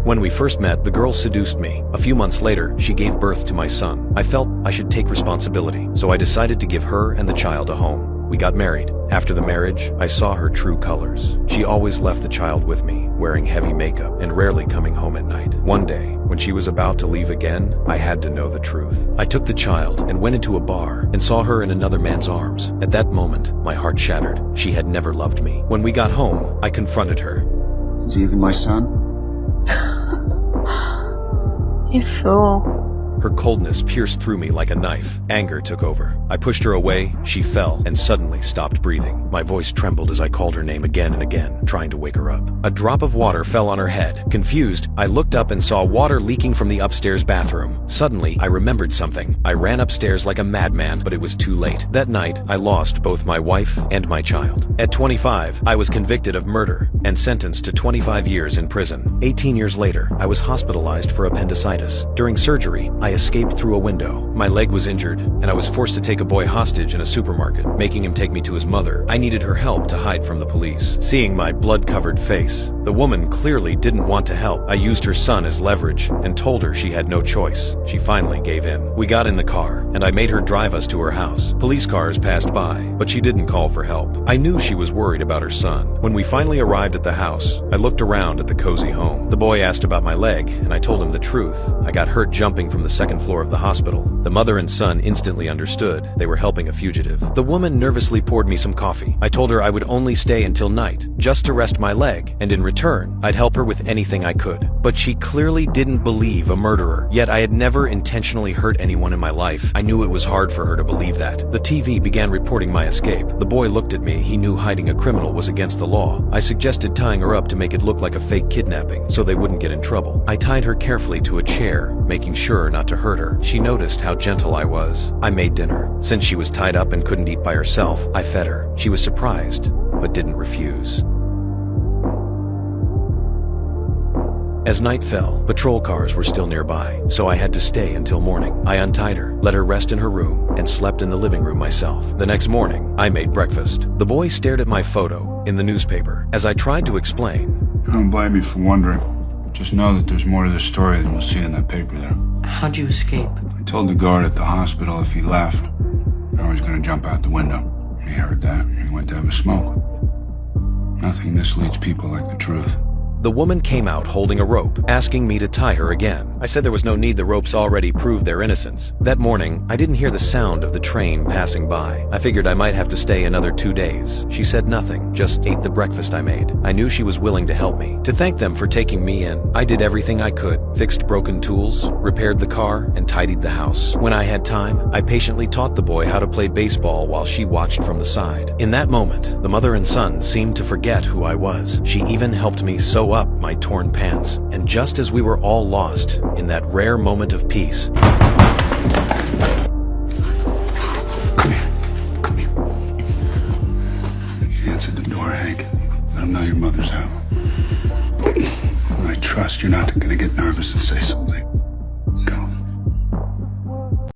When we first met, the girl seduced me. A few months later, she gave birth to my son. I felt I should take responsibility, so I decided to give her and the child a home. We got married. After the marriage, I saw her true colors. She always left the child with me, wearing heavy makeup and rarely coming home at night. One day, when she was about to leave again, I had to know the truth. I took the child and went into a bar and saw her in another man's arms. At that moment, my heart shattered. She had never loved me. When we got home, I confronted her. Is he even my son? You fool. Her coldness pierced through me like a knife. Anger took over. I pushed her away, she fell, and suddenly stopped breathing. My voice trembled as I called her name again and again, trying to wake her up. A drop of water fell on her head. Confused, I looked up and saw water leaking from the upstairs bathroom. Suddenly, I remembered something. I ran upstairs like a madman, but it was too late. That night, I lost both my wife and my child. At 25, I was convicted of murder and sentenced to 25 years in prison. 18 years later, I was hospitalized for appendicitis. During surgery, I escaped through a window. My leg was injured, and I was forced to take a boy hostage in a supermarket, making him take me to his mother. I needed her help to hide from the police. Seeing my blood-covered face, the woman clearly didn't want to help. I used her son as leverage and told her she had no choice. She finally gave in. We got in the car, and I made her drive us to her house. Police cars passed by, but she didn't call for help. I knew she was worried about her son. When we finally arrived at the house, I looked around at the cozy home. The boy asked about my leg, and I told him the truth. I got hurt jumping from the second floor of the hospital. The mother and son instantly understood. They were helping a fugitive. The woman nervously poured me some coffee. I told her I would only stay until night, just to rest my leg, and in return, I'd help her with anything I could. But she clearly didn't believe a murderer. Yet I had never intentionally hurt anyone in my life. I knew it was hard for her to believe that. The TV began reporting my escape. The boy looked at me. He knew hiding a criminal was against the law. I suggested tying her up to make it look like a fake kidnapping, so they wouldn't get in trouble. I tied her carefully to a chair, making sure not to hurt her. She noticed how gentle I was. I made dinner. Since she was tied up and couldn't eat by herself, I fed her. She was surprised, but didn't refuse. As night fell, patrol cars were still nearby, so I had to stay until morning. I untied her, let her rest in her room, and slept in the living room myself. The next morning, I made breakfast. The boy stared at my photo in the newspaper. As I tried to explain, I don't blame you for wondering. Just know that there's more to this story than you'll see in that paper there. How'd you escape? I told the guard at the hospital if he left, I was going to jump out the window. He heard that, and he went to have a smoke. Nothing misleads people like the truth. the woman came out holding a rope, asking me to tie her again. I said there was no need, the ropes already proved their innocence. That morning, I didn't hear the sound of the train passing by. I figured I might have to stay another 2 days. She said nothing, just ate the breakfast I made. I knew she was willing to help me. To thank them for taking me in, I did everything I could, fixed broken tools, repaired the car, and tidied the house. When I had time, I patiently taught the boy how to play baseball while she watched from the side. In that moment, the mother and son seemed to forget who I was. She even helped me sew up my torn pants. And just as we were all lost in that rare moment of peace, Come here. Come here. You answered the door, Hank. Let him know your mother's out. I trust you're not gonna get nervous and say something.